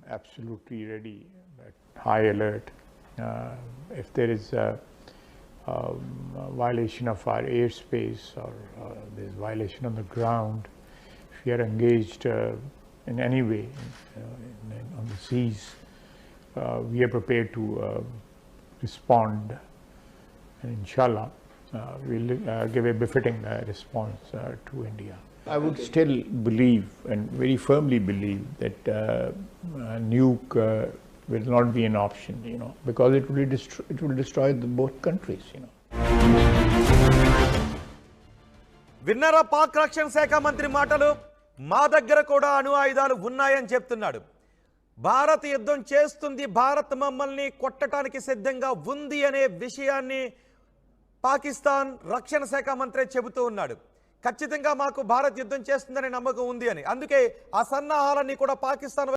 absolutely ready, at high alert. If there is a violation of our airspace or there is violation on the ground, if we are engaged in any way on the seas, we are prepared to respond, and inshallah we'll give a befitting response to India. I would still believe and very firmly believe that nuke will not be an option, because it will destroy both countries, విన్నారా పాక్ రక్షణ శాఖ మంత్రి మాటలు? మా దగ్గర కూడా అణు ఆయుధాలు ఉన్నాయని చెప్తున్నాడు. భారత్ యుద్ధం చేస్తుంది, భారత్ మమ్మల్ని కొట్టడానికి సిద్ధంగా ఉంది అనే విషయాన్ని పాకిస్తాన్ రక్షణ శాఖ మంత్రి చెబుతూ ఉన్నాడు. ఖచ్చితంగా మాకు భారత్ యుద్ధం చేస్తుందనే నమ్మకం ఉంది అని. అందుకే ఆ సన్నాహాలన్నీ కూడా పాకిస్తాన్